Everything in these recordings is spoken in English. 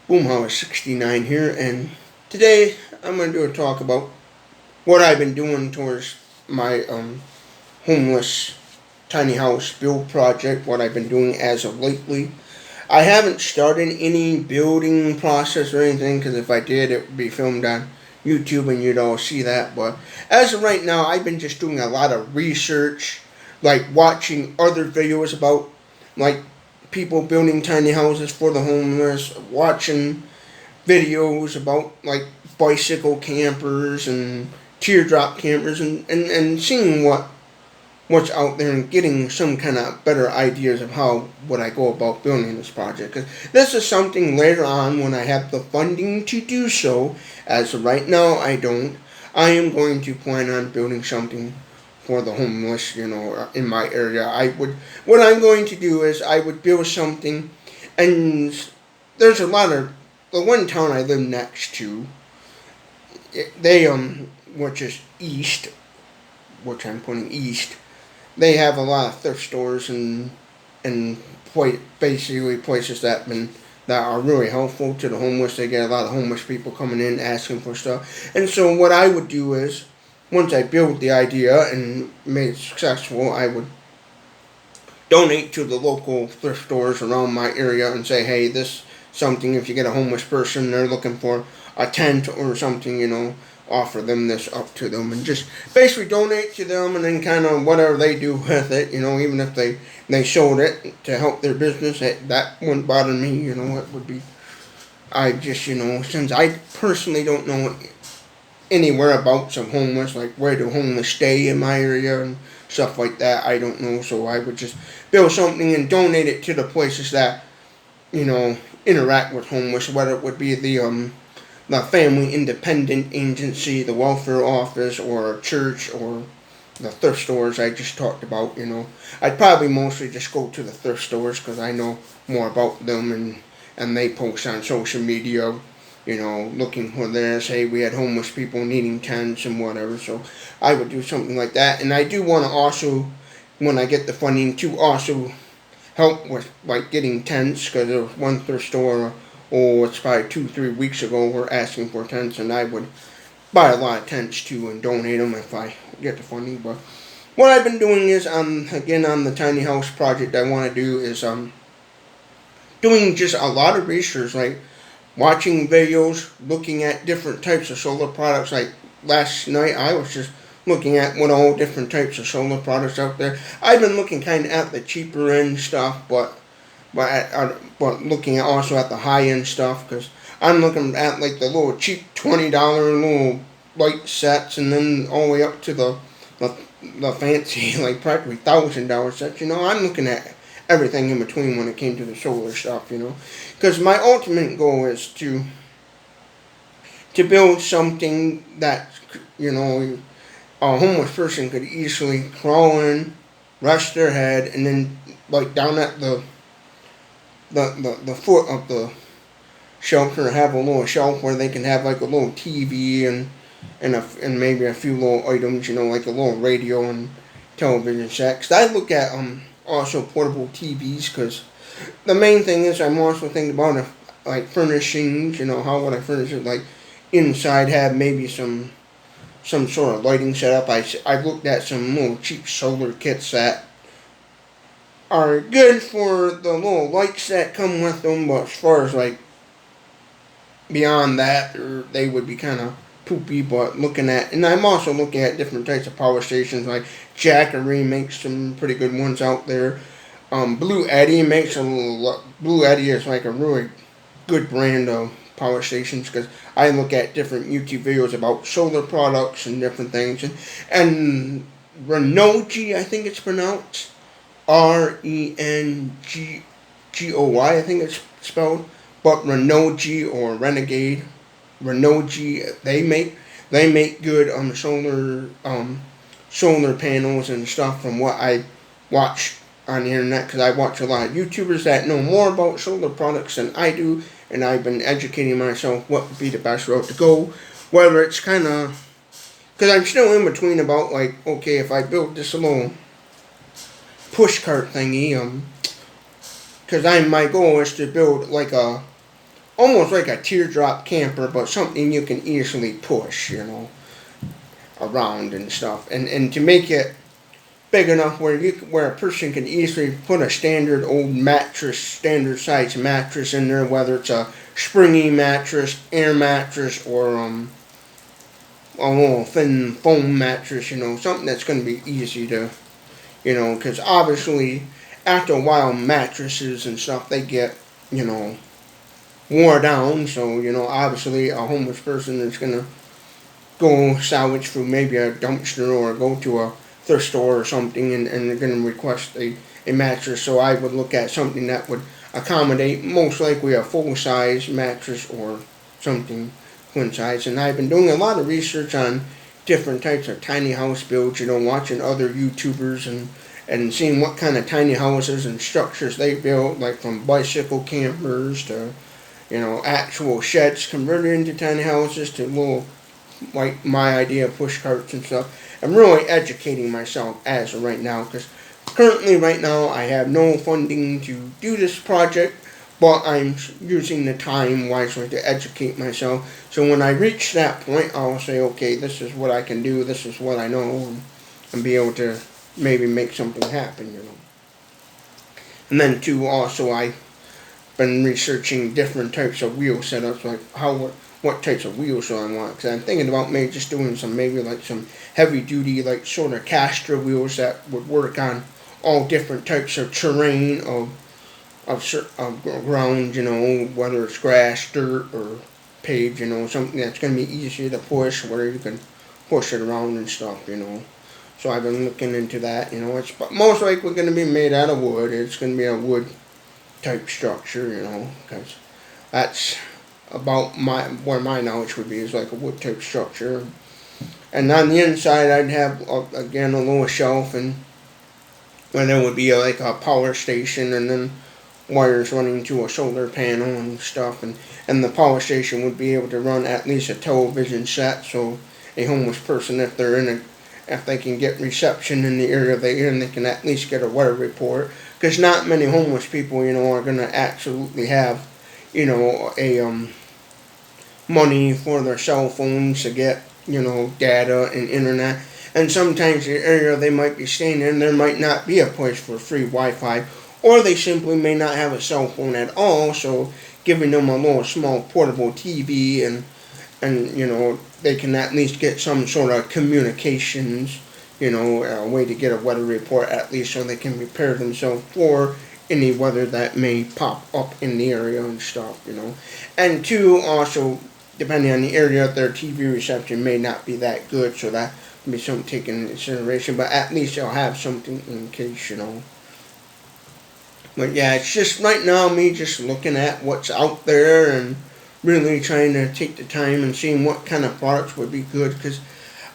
Boomhauer69 here, and today I'm going to do a talk about what I've been doing towards my homeless tiny house build project, what I've been doing as of lately. I haven't started any building process or anything, because if I did, it would be filmed on YouTube and you'd all see that. But as of right now, I've been just doing a lot of research, like watching other videos about like people building tiny houses for the homeless, watching videos about like bicycle campers and teardrop campers, and seeing what's out there and getting some kind of better ideas of how would I go about building this project. Because this is something later on when I have the funding to do so. As of right now, I don't. I am going to plan on building something for the homeless, in my area. What I'm going to do is I would build something, and there's a lot of, the one town I live next to, they, which is east, which I'm putting east, they have a lot of thrift stores and basically places that are really helpful to the homeless. They get a lot of homeless people coming in asking for stuff. And so what I would do is, once I build the idea and made it successful, I would donate to the local thrift stores around my area and say, hey, this something, if you get a homeless person, they're looking for a tent or something, offer them this up to them and just basically donate to them, and then kind of whatever they do with it, even if they sold it to help their business, that wouldn't bother me, it would be, I just, since I personally don't know anywhere about some homeless, like where do homeless stay in my area and stuff like that, I don't know, so I would just build something and donate it to the places that, interact with homeless, whether it would be the family independent agency, the welfare office, or a church, or the thrift stores I just talked about. I'd probably mostly just go to the thrift stores because I know more about them, and they post on social media, looking for this. Hey, we had homeless people needing tents and whatever. So I would do something like that, and I do want to also, when I get the funding, to also help with like getting tents, because there was one thrift store, it's probably 2 3 weeks ago, we're asking for tents, and I would buy a lot of tents too and donate them if I get the funding. But what I've been doing is, again, on the tiny house project I want to do is doing just a lot of research, like watching videos, looking at different types of solar products. Like last night, I was just looking at what all different types of solar products out there. I've been looking kind of at the cheaper end stuff, but looking at also at the high end stuff, because I'm looking at like the little cheap $20 little light sets, and then all the way up to the fancy like practically $1,000 sets. I'm looking at everything in between when it came to the solar stuff. Because my ultimate goal is to build something that, a homeless person could easily crawl in, rest their head, and then like down at the foot of the shelter have a little shelf where they can have like a little TV and maybe a few little items, like a little radio and television set. 'Cause I look at also portable TVs, because the main thing is I'm also thinking about like furnishings. How would I furnish it? Like inside have maybe some sort of lighting setup. I've looked at some little cheap solar kits that are good for the little lights that come with them, but as far as like beyond that, they would be kind of poopy. But and I'm also looking at different types of power stations, like Jackery makes some pretty good ones out there. Blue Eddy makes Blue Eddy is like a really good brand of power stations, because I look at different YouTube videos about solar products and different things, and Renogy, I think it's pronounced Rengoy, I think it's spelled, but Renogy or Renegade, Renogy, they make good solar panels and stuff, from what I watch on the internet, because I watch a lot of YouTubers that know more about solar products than I do, and I've been educating myself what would be the best route to go. Whether it's kind of, because I'm still in between about like, okay, if I build this little push cart thingy, because my goal is to build like almost like a teardrop camper, but something you can easily push, around and stuff. And to make it big enough where a person can easily put a standard old mattress, standard size mattress in there, whether it's a springy mattress, air mattress, or a little thin foam mattress, something that's going to be easy to, because obviously after a while mattresses and stuff they get, wore down. So obviously a homeless person is going to go salvage through maybe a dumpster or go to a thrift store or something, and they're going to request a mattress. So I would look at something that would accommodate most likely a full size mattress or something twin size. And I've been doing a lot of research on different types of tiny house builds, watching other YouTubers and seeing what kind of tiny houses and structures they built, like from bicycle campers to, actual sheds converted into tiny houses to little, like my idea, push carts and stuff. I'm really educating myself as of right now, because currently right now I have no funding to do this project, but I'm using the time wisely to educate myself. So when I reach that point, I'll say, okay, this is what I can do, this is what I know, and be able to maybe make something happen, And then too, also I've been researching different types of wheel setups, like what types of wheels do I want, because I'm thinking about maybe just doing some heavy duty, like sort of caster wheels that would work on all different types of terrain of ground, whether it's grass, dirt, or paved, something that's going to be easier to push, where you can push it around and stuff, So I've been looking into that, it's most likely going to be made out of wood. It's going to be a wood type structure, because that's about where my knowledge would be, is like a wood type structure. And on the inside I'd have again a little shelf, and there would be like a power station, and then wires running to a solar panel and stuff, and the power station would be able to run at least a television set, so a homeless person, if they can get reception in the area they're in, they can at least get a weather report, because not many homeless people, are going to absolutely have, a money for their cell phones to get, data and internet. And sometimes the area they might be staying in, there might not be a place for free Wi-Fi, or they simply may not have a cell phone at all. So giving them a little small portable TV, and they can at least get some sort of communications, a way to get a weather report at least, so they can prepare themselves for any weather that may pop up in the area and stuff, And two, also, depending on the area, their TV reception may not be that good, so that can be something taken into consideration, but at least they'll have something in case, But yeah, it's just right now me just looking at what's out there and really trying to take the time and seeing what kind of products would be good, because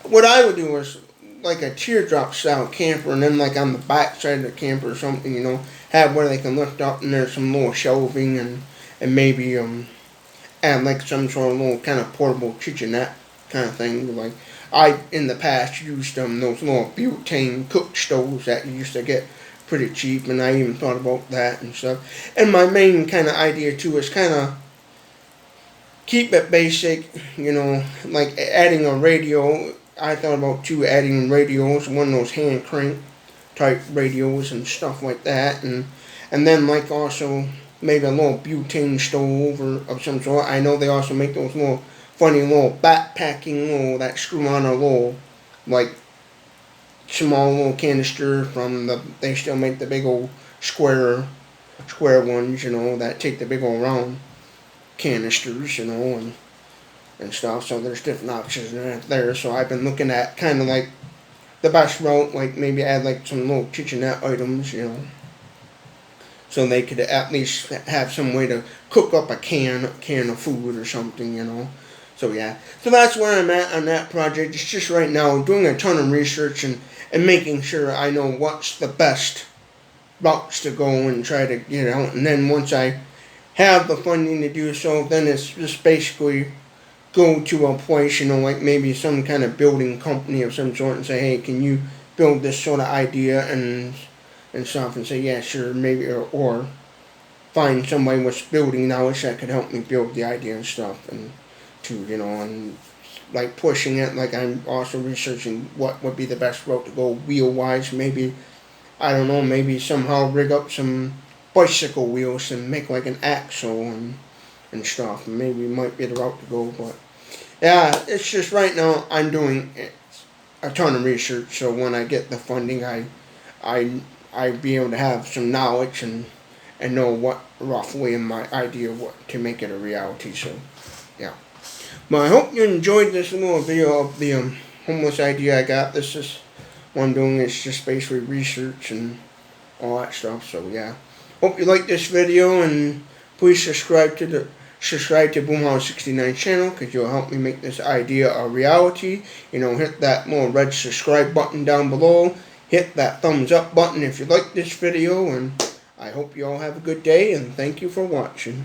what I would do is like a teardrop style camper, and then like on the back side of the camper or something, have where they can lift up, and there's some little shelving, and maybe add like some sort of little kind of portable kitchenette kind of thing. Like I in the past used those little butane cook stoves that you used to get pretty cheap, and I even thought about that and stuff. And my main kind of idea too is kind of keep it basic, like adding a radio. I thought about adding radios, one of those hand crank type radios and stuff like that, and then like also maybe a little butane stove or of some sort. I know they also make those little funny little backpacking little that screw on a little like small little canister they still make the big old square ones, that take the big old round canisters, and stuff. So there's different options there. So I've been looking at kind of like the best route, like maybe add like some little kitchenette items, so they could at least have some way to cook up a can of food or something. So yeah, so that's where I'm at on that project. It's just right now doing a ton of research and making sure I know what's the best routes to go and try to get out. And then once I have the funding to do so, then it's just basically go to a place, like maybe some kind of building company of some sort, and say, hey, can you build this sort of idea and stuff, and say, yeah, sure, maybe, or find somebody with building knowledge that could help me build the idea and stuff, and to, and like pushing it. Like, I'm also researching what would be the best route to go wheel wise. Maybe, I don't know, maybe somehow rig up some bicycle wheels and make like an axle and stuff. Maybe might be the route to go. But yeah, it's just right now I'm doing a ton of research. So when I get the funding, I be able to have some knowledge and know what roughly in my idea what to make it a reality. So yeah. But I hope you enjoyed this little video of the homeless idea I got. This is what I'm doing. It's just basically research and all that stuff. So yeah. Hope you like this video, and please subscribe to Boomhauer 69 channel, because you'll help me make this idea a reality. Hit that little red subscribe button down below. Hit that thumbs up button if you like this video, and I hope you all have a good day, and thank you for watching.